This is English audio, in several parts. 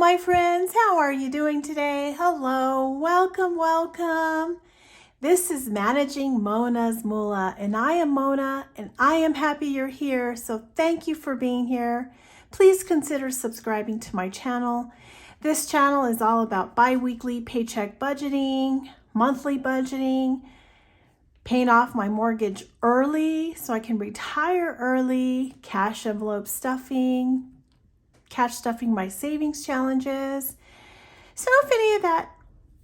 my friends. How are you doing today? Hello, welcome, welcome. This is Managing Mona's Moolah, and I am Mona, and I am happy you're here. So thank you for being here. Please consider subscribing to my channel. This channel is all about bi-weekly paycheck budgeting, monthly budgeting, paying off my mortgage early so I can retire early, cash envelope stuffing, cash stuffing my savings challenges. So if any of that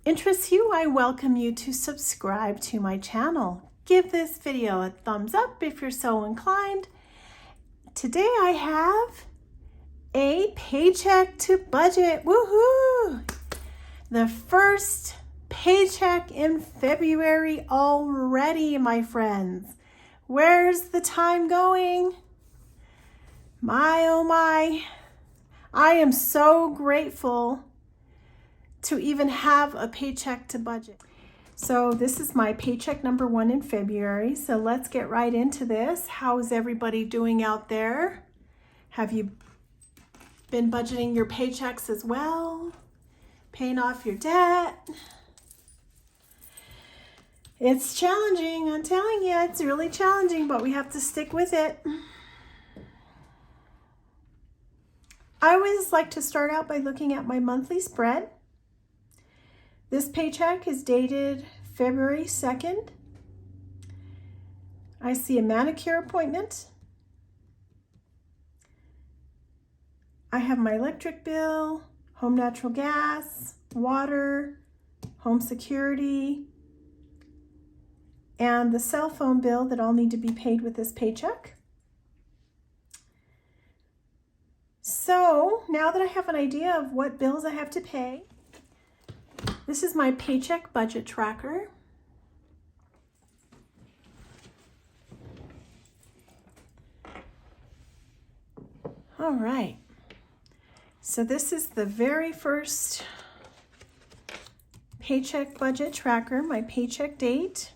interests you, I welcome you to subscribe to my channel. Give this video a thumbs up if you're so inclined. Today I have a paycheck to budget. Woohoo! The first paycheck in February already, my friends. Where's the time going? My, oh my. I am so grateful to even have a paycheck to budget. So this is my paycheck number 1 in February. So let's get right into this. How is everybody doing out there? Have you been budgeting your paychecks as well? Paying off your debt? It's challenging, I'm telling you, it's really challenging, but we have to stick with it. I always like to start out by looking at my monthly spread. This paycheck is dated February 2nd. I see a manicure appointment. I have my electric bill, home natural gas, water, home security, and the cell phone bill that all need to be paid with this paycheck. So now that I have an idea of what bills I have to pay, this is my paycheck budget tracker. All right. So this is the very first paycheck budget tracker, my paycheck date,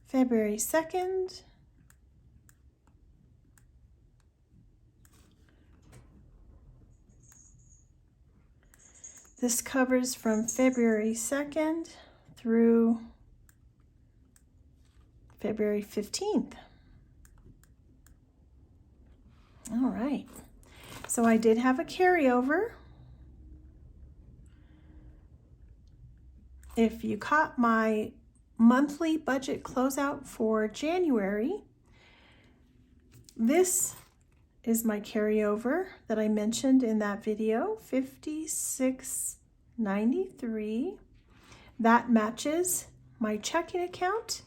February 2nd. This covers from February 2nd through February 15th. All right, so I did have a carryover. If you caught my monthly budget closeout for January, this is my carryover that I mentioned in that video, $56.93. That matches my checking account.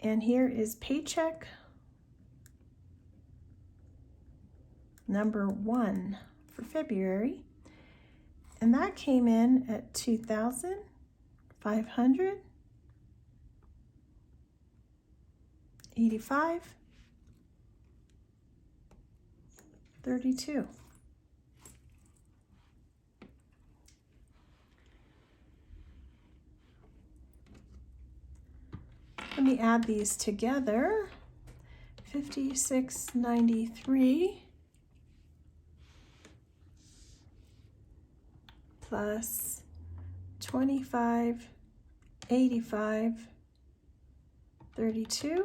And here is paycheck number 1 for February. And that came in at $2,585.32. Let me add these together. $56.93 plus $25.85.32.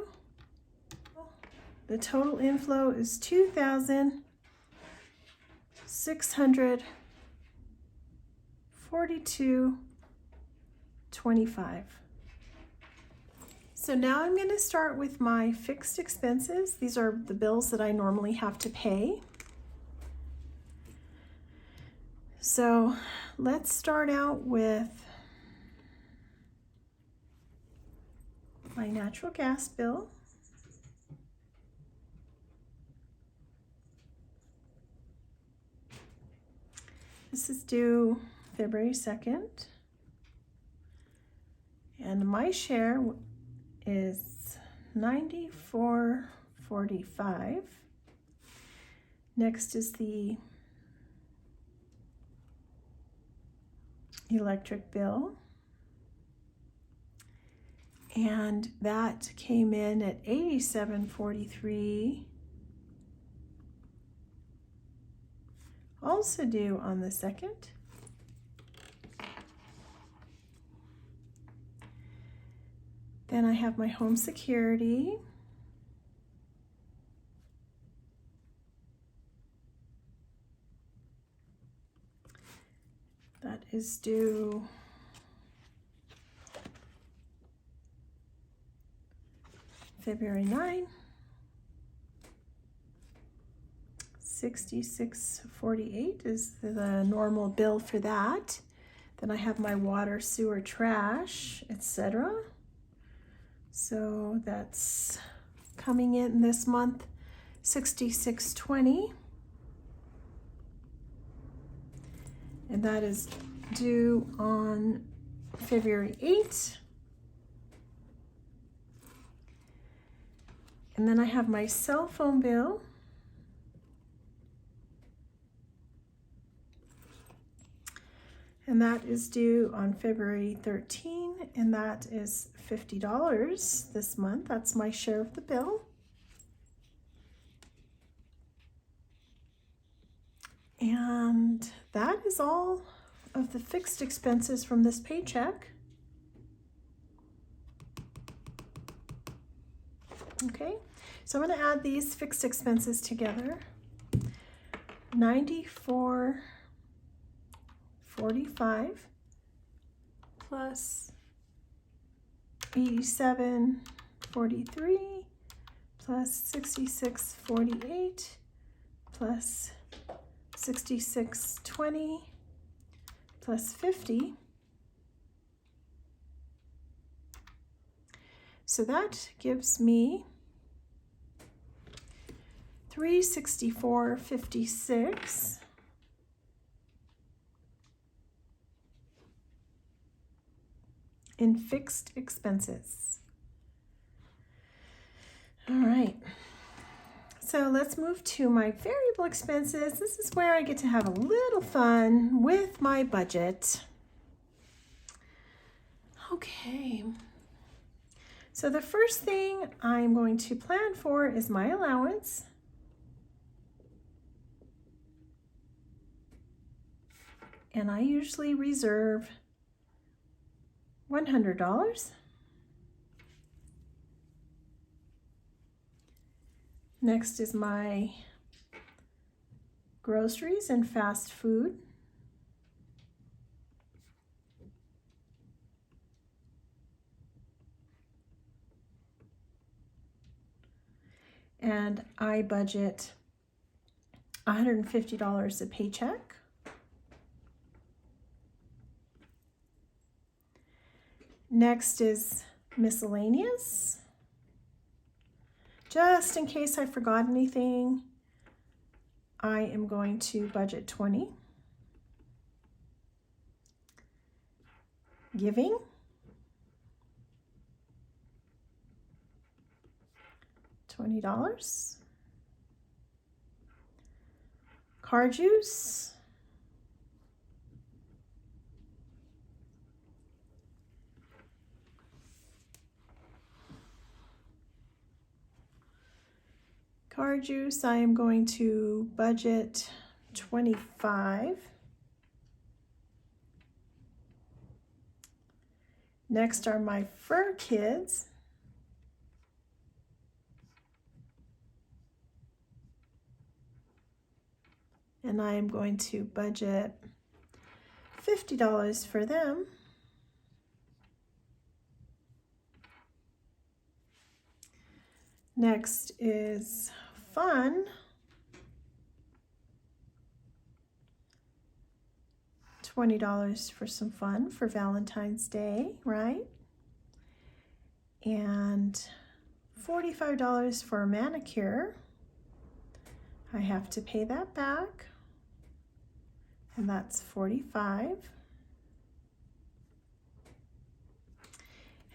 The total inflow is $2,642.25. So now I'm going to start with my fixed expenses. These are the bills that I normally have to pay. So let's start out with my natural gas bill. This is due February 2nd. And my share is $94.45. Next is the electric bill, and that came in at $87.43 also due on the 2nd. Then I have my home security. That is due February 9. $66.48 is the normal bill for that. Then I have my water, sewer, trash, etc. So that's coming in this month, $66.20. And that is due on February 8th. And then I have my cell phone bill. And that is due on February 13, and that is $50 this month. That's my share of the bill. And that is all of the fixed expenses from this paycheck. Okay, so I'm going to add these fixed expenses together. $94.45 plus $87.43 plus $66.48 plus $66.20 plus $50. So that gives me $364.56. In fixed expenses. All right. So let's move to my variable expenses. This is where I get to have a little fun with my budget. Okay. So the first thing I'm going to plan for is my allowance. And I usually reserve $100. Next is my groceries and fast food. And I budget $150 a paycheck. Next is miscellaneous. Just in case I forgot anything, I am going to budget $20. Giving. $20. Car juice. Car juice, I am going to budget $25. Next are my fur kids. And I am going to budget $50 for them. Next is fun. $20 for some fun for Valentine's Day, right? And $45 for a manicure. I have to pay that back. And that's $45.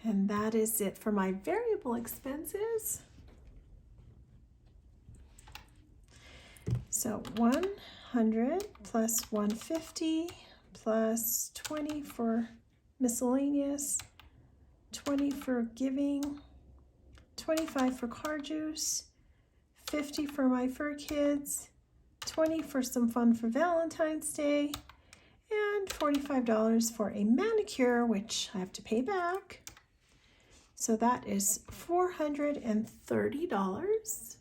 And that is it for my variable expenses. So 100 plus 150 plus 20 for miscellaneous, 20 for giving, 25 for car juice, 50 for my fur kids, $20 for some fun for Valentine's Day, and $45 for a manicure, which I have to pay back. So that is $430.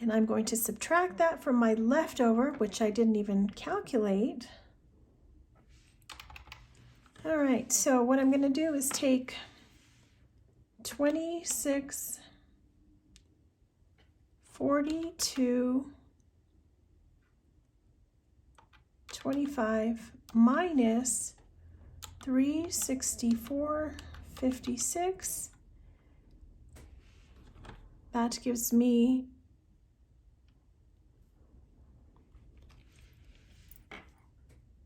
And I'm going to subtract that from my leftover, which I didn't even calculate. All right, so what I'm going to do is take 26, 42, 25 minus 364.56. That gives me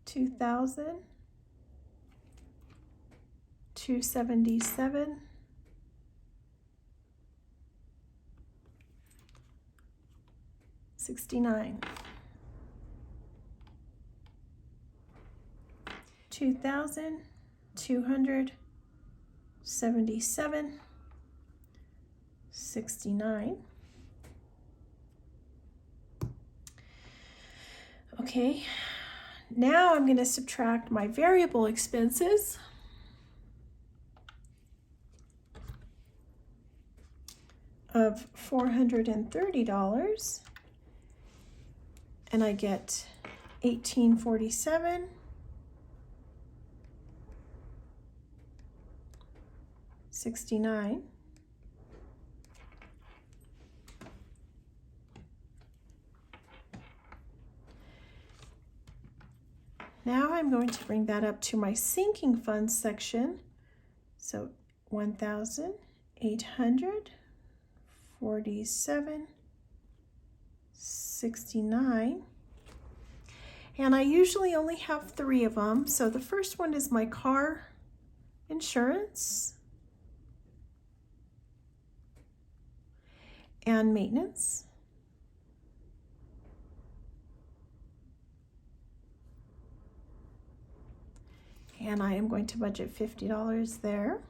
$2,277.69. 2,277.69. Okay, now I'm going to subtract my variable expenses. Of $430, and I get $1847.69. Now I'm going to bring that up to my sinking funds section. So $1,847.69. And I usually only have 3 of them. So the first one is my car insurance and maintenance. And I am going to budget $50 there.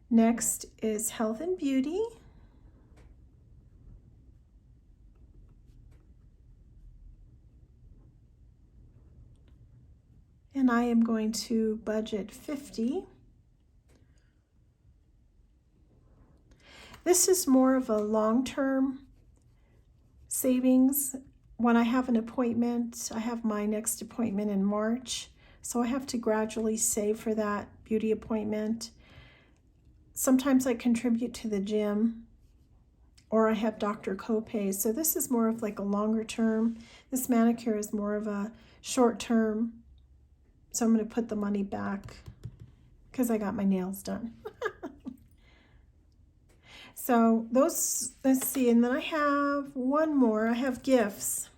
Next is health and beauty. And I am going to budget $50. This is more of a long-term savings. When I have an appointment, I have my next appointment in March, so I have to gradually save for that beauty appointment. Sometimes I contribute to the gym, or I have doctor copays. So this is more of like a longer term. This manicure is more of a short term. So I'm going to put the money back because I got my nails done. So those, let's see, and then I have one more. I have gifts.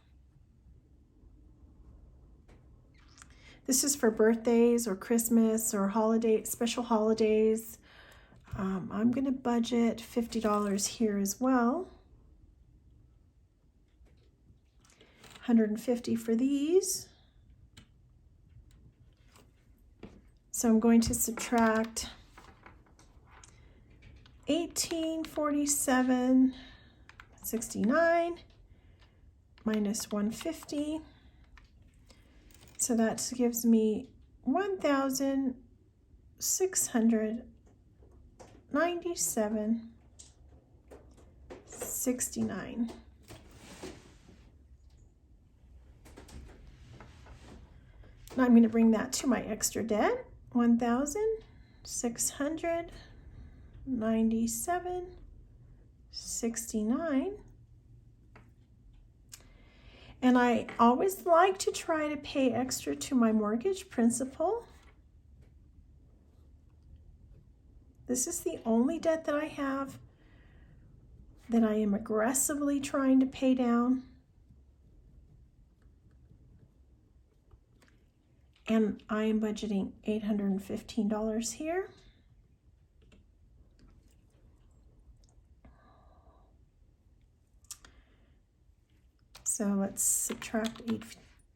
This is for birthdays or Christmas or holiday, special holidays. I'm going to budget $50 here as well. $150 for these. So I'm going to subtract $1847.69 minus $150. So that gives me $1,697.69. Now I'm going to bring that to my extra debt. $1,697.69. And I always like to try to pay extra to my mortgage principal. This is the only debt that I have that I am aggressively trying to pay down. And I am budgeting $815 here. So let's subtract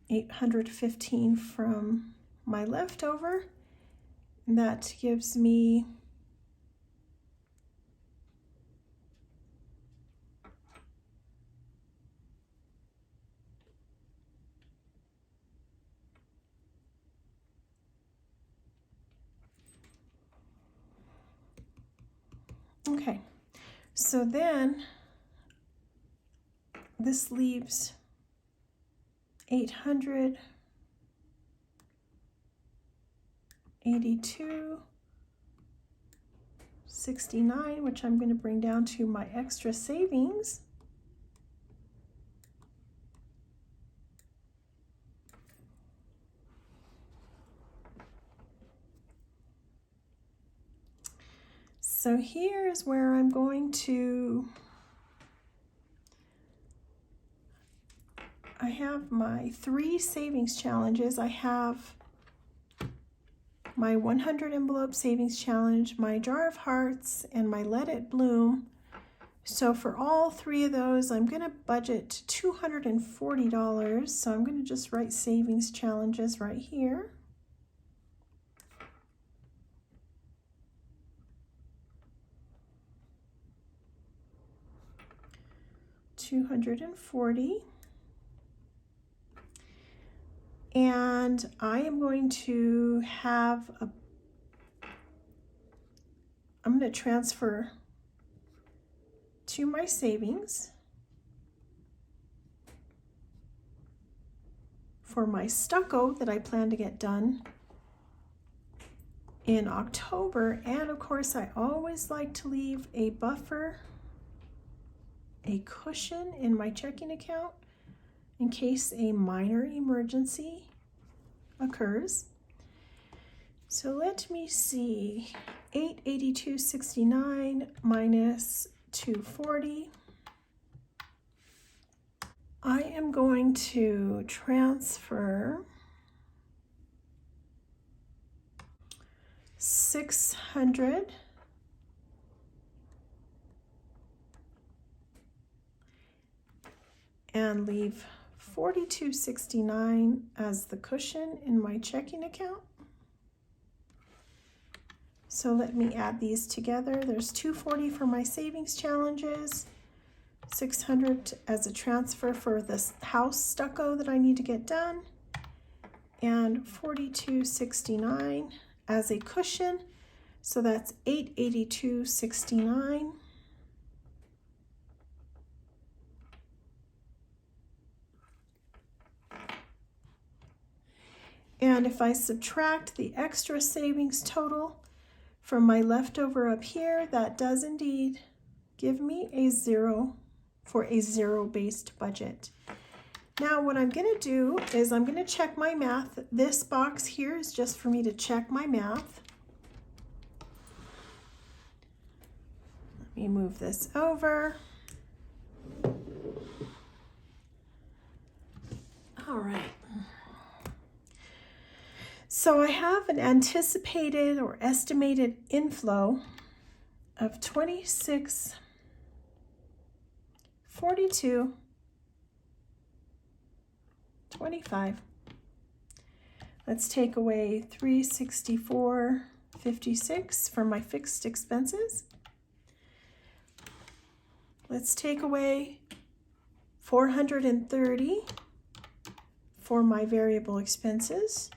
815 from my leftover. And that gives me okay. So then this leaves 882.69, which I'm going to bring down to my extra savings. So here's where I'm going to, I have my 3 savings challenges. I have my 100 envelope savings challenge, my jar of hearts, and my let it bloom. So for all 3 of those, I'm going to budget $240. So I'm going to just write savings challenges right here. $240. And I am going to have I'm going to transfer to my savings for my stucco that I plan to get done in October. And of course, I always like to leave a buffer, a cushion in my checking account in case a minor emergency occurs. So let me see, 882.69 minus 240. I am going to transfer $600 and leave $42.69 as the cushion in my checking account. So let me add these together. There's $240 for my savings challenges, $600 as a transfer for this house stucco that I need to get done, and $42.69 as a cushion. So that's $882.69. And if I subtract the extra savings total from my leftover up here, that does indeed give me a 0 for a zero-based budget. Now what I'm going to do is I'm going to check my math. This box here is just for me to check my math. Let me move this over. All right. So I have an anticipated or estimated inflow of $26.42.25. Let's take away $364.56 from my fixed expenses. Let's take away $430 for my variable expenses.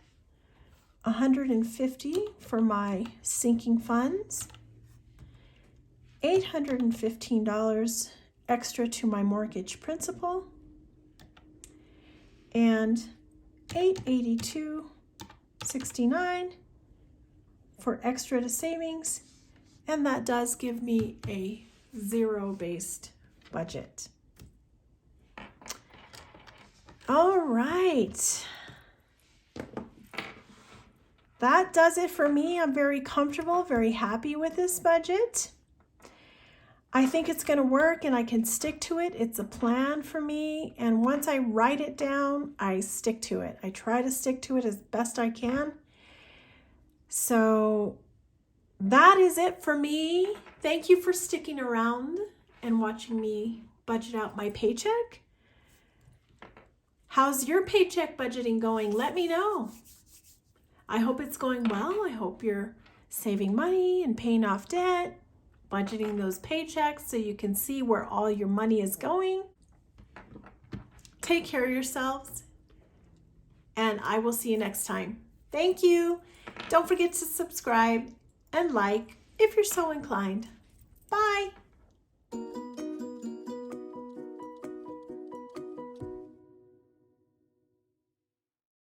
$150 for my sinking funds, $815 extra to my mortgage principal, and $882.69 for extra to savings, and that does give me a zero-based budget. All right. That does it for me. I'm very comfortable, very happy with this budget. I think it's going to work and I can stick to it. It's a plan for me. And once I write it down, I stick to it. I try to stick to it as best I can. So that is it for me. Thank you for sticking around and watching me budget out my paycheck. How's your paycheck budgeting going? Let me know. I hope it's going well. I hope you're saving money and paying off debt, budgeting those paychecks so you can see where all your money is going. Take care of yourselves, and I will see you next time. Thank you. Don't forget to subscribe and like if you're so inclined. Bye.